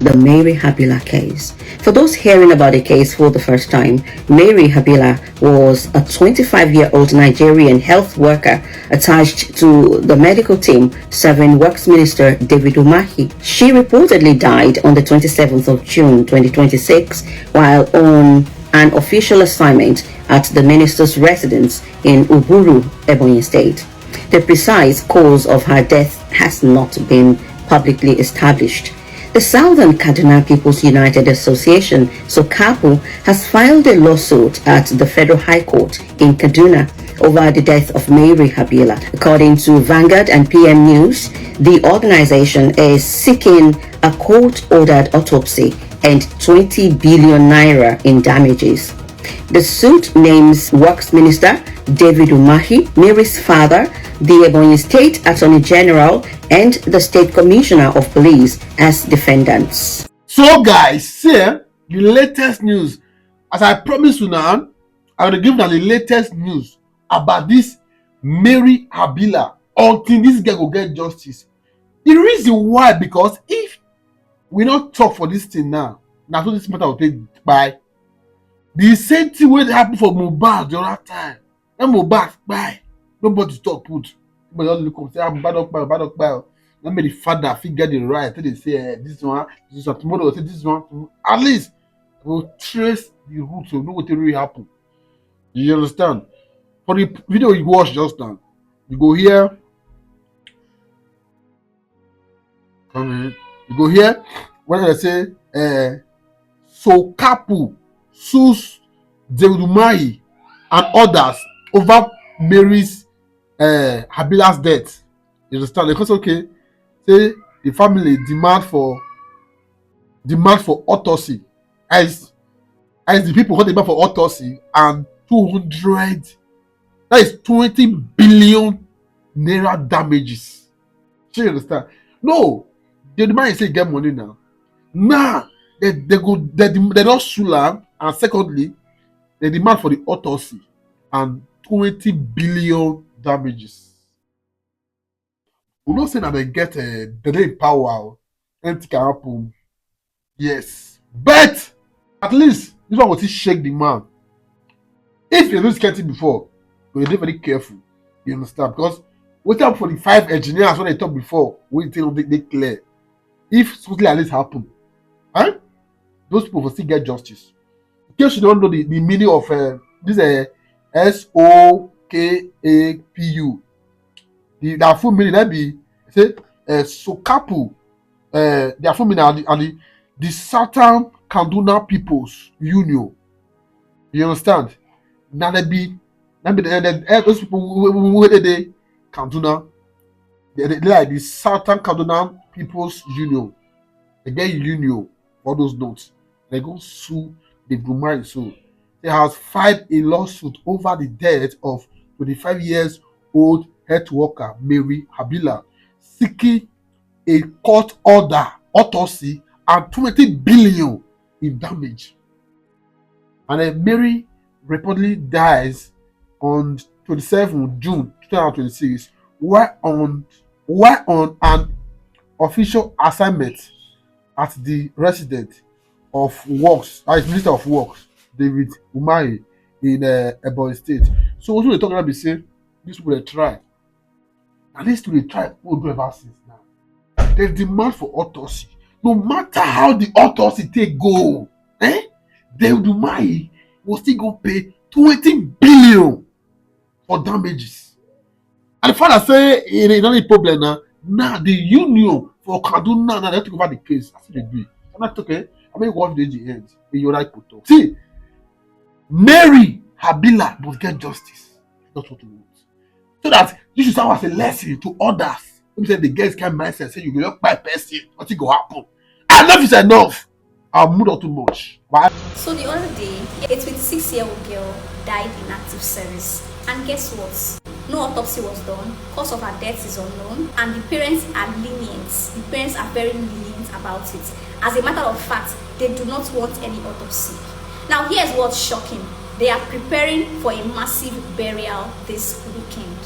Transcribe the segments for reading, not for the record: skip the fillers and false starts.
the Mary Habila case. For those hearing about the case for the first time, Mary Habila was a 25-year-old Nigerian health worker attached to the medical team serving Works Minister David Umahi. She reportedly died on the 27th of June 2026 while on an official assignment at the minister's residence in Uburu, Ebonyi State. The precise cause of her death has not been publicly established. The Southern Kaduna People's United Association, SOKAPU, has filed a lawsuit at the Federal High Court in Kaduna over the death of Mary Habila. According to Vanguard and PM News, the organization is seeking a court-ordered autopsy and 20 billion naira in damages. The suit names Works Minister David Umahi, Mary's father, the Ebonyi State Attorney General, and the State Commissioner of Police as defendants. So guys, see the latest news. As I promised you now, I will give you the latest news about this Mary Habila until this girl will get justice. The reason why, because if we not talk for this thing now so this matter will take by. The same thing will happen for Mohbad the other time. And Mohbad by nobody talk put. But just look up, say I'm bad up by. Let me the father figure the right. They say this one, tomorrow say this one. At least we'll trace the root to know what really happened. You understand? For the video you watch just now, you go here. Come in. You go here. When I say SOKAPU sues Umahi and others over Mary's Habila's death. You understand? Because okay, say the family demand for autopsy as the people who demand for autopsy and 200, that is 20 billion naira damages. You understand? No, the demand say get money now. Now they don't sue am, and secondly, they demand for the autopsy and 20 billion damages. We don't say that they get they power, anything can happen. Yes, but at least this one will still shake the man. If you don't get it before, you're very careful. You understand? Because wait up for the 5 engineers when they talk before, we think they clear. If something like this happen, those people will still get justice. In case you don't know the meaning of this SOKAPU, their full meaning that be say SOKAPU, their full meaning are the Southern Kaduna People's Union. You understand? Now those people who they Kaduna, they like the Southern Kaduna People's Union. They get union for those notes. They go sue the Umahi. So they have filed a lawsuit over the death of 25 years old health worker Mary Habila, seeking a court order, autopsy, and 20 billion in damage. And then Mary reportedly dies on 27 June 2026 while on an official assignment at the residence of Works, as Minister of Works, David Umahi in Ebonyi State. So what we're talking about is say these people they try. At least they try who do ever since now. There's demand for autopsy. No matter how the autopsy take go, David Umahi will still go pay 20 billion for damages. And the father say it not a problem now. Now the union for Kaduna now they take over the case. That's what they do. I'm not okay. I mean, what did the end? You right put up. See, Mary Habila must get justice. That's what we want. So that this should serve as a lesson to others. Let me say the girls can mindset say you go not buy person, nothing go happen. Enough is enough. I'll move on too much. Why? So the other day, a 26-year-old girl died in active service. And guess what? No autopsy was done. Cause of her death is unknown. And the parents are lenient. The parents are very lenient about it. As a matter of fact, they do not want any autopsy. Now here's what's shocking. They are preparing for a massive burial this weekend.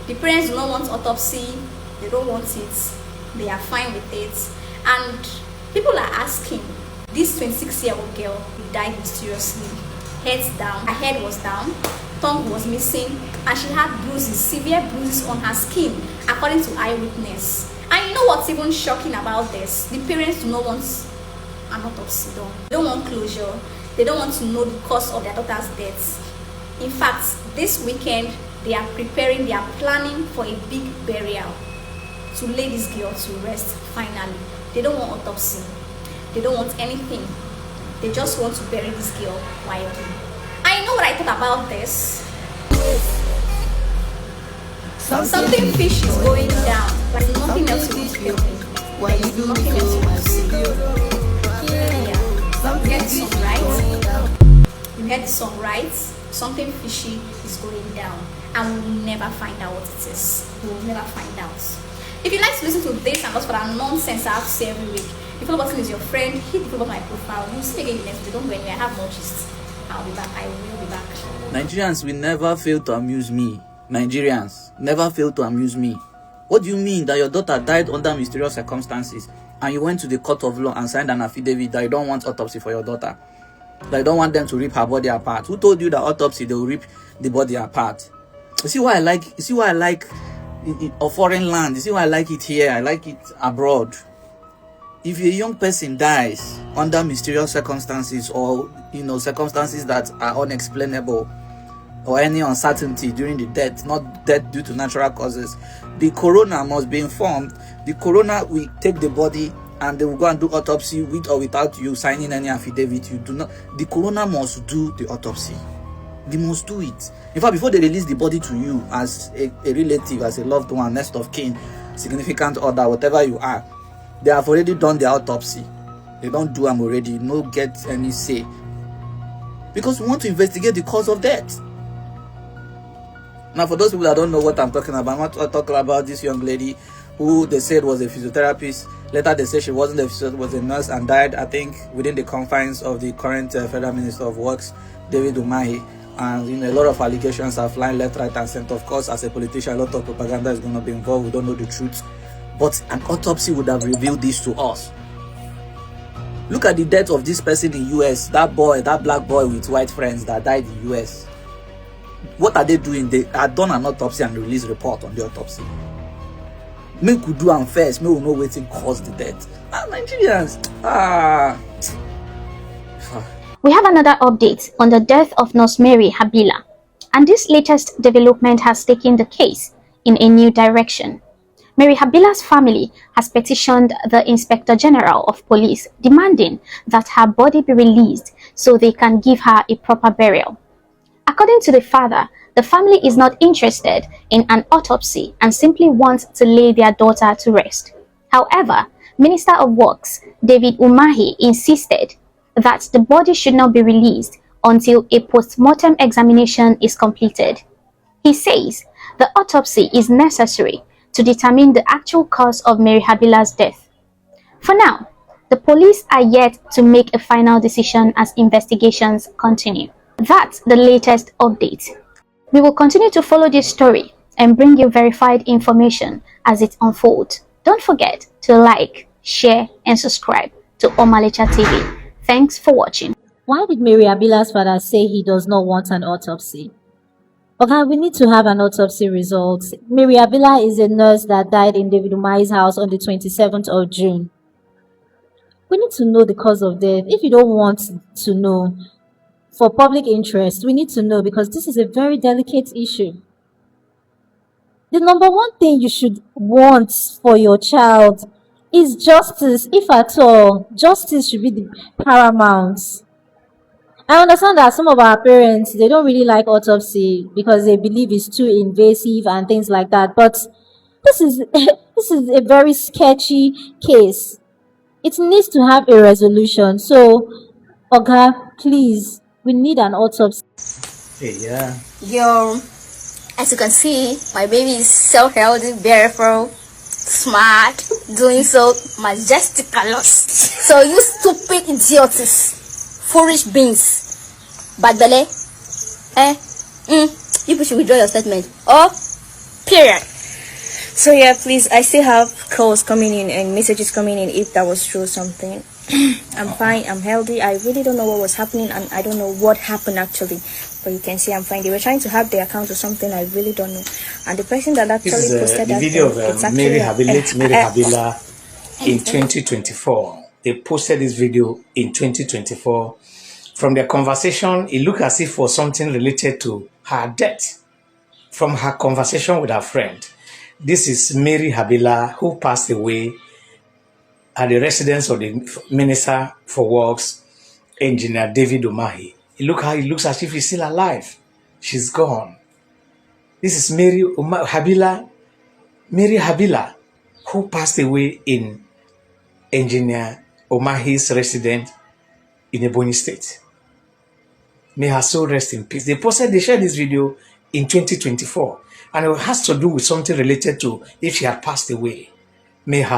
The parents do not want autopsy. They don't want it. They are fine with it. And people are her skin. This 26-year-old girl died mysteriously. Head down, her head was down, tongue was missing, and she had bruises, severe bruises on her skin, according to eyewitness. And you know what's even shocking about this? The parents do not want an autopsy done. They don't want closure. They don't want to know the cause of their daughter's death. In fact, this weekend, they are planning for a big burial to lay this girl to rest finally. They don't want autopsy. They don't want anything. They just want to bury this girl quietly. I know what I thought about this. Something fishy is going down, but there's nothing else to feel. There's nothing else to see. Yeah. You heard the song, right? You heard the song, right? Something fishy is going down, and we will never find out what it is. We will never find out. If you like to listen to this and also for that nonsense I have to say every week, the follow button is your friend. Hit the follow button on my profile. We'll see again next week. Don't go anywhere. I have more gist. I'll be back. I will be back. Nigerians will never fail to amuse me. Nigerians never fail to amuse me. What do you mean that your daughter died under mysterious circumstances and you went to the court of law and signed an affidavit that you don't want autopsy for your daughter? That you don't want them to rip her body apart? Who told you that autopsy they will rip the body apart? You see why I like a foreign land? You see why I like it here? I like it abroad. If a young person dies under mysterious circumstances or circumstances that are unexplainable or any uncertainty during the death, not death due to natural causes, the coroner must be informed. The coroner will take the body and they will go and do autopsy with or without you signing any affidavit. You do not. The coroner must do the autopsy. They must do it. In fact, before they release the body to you as a relative, as a loved one, next of kin, significant other, whatever you are, they have already done the autopsy. They don't do them already. No get any say. Because we want to investigate the cause of death. Now, for those people that don't know what I'm talking about, I'm not talking about this young lady who they said was a physiotherapist. Later, they said she wasn't a physiotherapist, was a nurse and died, I think, within the confines of the current Federal Minister of Works, David Umahi. And a lot of allegations are flying left, right, and center. Of course, as a politician, a lot of propaganda is going to be involved. We don't know the truth. But an autopsy would have revealed this to us. Look at the death of this person in US, that black boy with white friends that died in US. What are they doing? They had done an autopsy and released a report on the autopsy. Make we do am first, make we know wetin caused the death. Nigerians. We have another update on the death of Nurse Mary Habila, and this latest development has taken the case in a new direction. Mary Habila's family has petitioned the Inspector General of Police demanding that her body be released so they can give her a proper burial. According to the father, the family is not interested in an autopsy and simply wants to lay their daughter to rest. However, Minister of Works David Umahi insisted that the body should not be released until a post-mortem examination is completed. He says the autopsy is necessary to determine the actual cause of Mary Habila's death. For now, the police are yet to make a final decision as investigations continue. That's the latest update. We will continue to follow this story and bring you verified information as it unfolds. Don't forget to like, share, and subscribe to Omalicha TV. Thanks for watching. Why did Mary Habila's father say he does not want an autopsy? Okay, we need to have an autopsy result. Mary Habila is a nurse that died in David Umahi's house on the 27th of June. We need to know the cause of death. If you don't want to know, for public interest, we need to know because this is a very delicate issue. The number one thing you should want for your child is justice. If at all, justice should be the paramount. I understand that some of our parents, they don't really like autopsy because they believe it's too invasive and things like that. But this is a very sketchy case. It needs to have a resolution. So, okay, please, we need an autopsy. Hey, yeah. Yo, as you can see, my baby is so healthy, beautiful, smart, doing so majestically. So you stupid idiots. Foolish beings, bad belly, you should withdraw your statement. Oh, period. So yeah, please, I still have calls coming in and messages coming in if that was true or something. I'm fine, I'm healthy. I really don't know what was happening, and I don't know what happened actually. But you can see I'm fine. They were trying to hack the account or something, I really don't know. And the person that actually posted the video of Mary Habila in 2024. They posted this video in 2024. From their conversation, it looked as if it was something related to her death. From her conversation with her friend. This is Mary Habila, who passed away at the residence of the Minister for Works, Engineer David Umahi. It looks as if he's still alive. She's gone. This is Mary Habila, who passed away in Engineer Umahi's residence in Ebonyi State. May her soul rest in peace. They shared this video in 2024, and it has to do with something related to if she had passed away. May her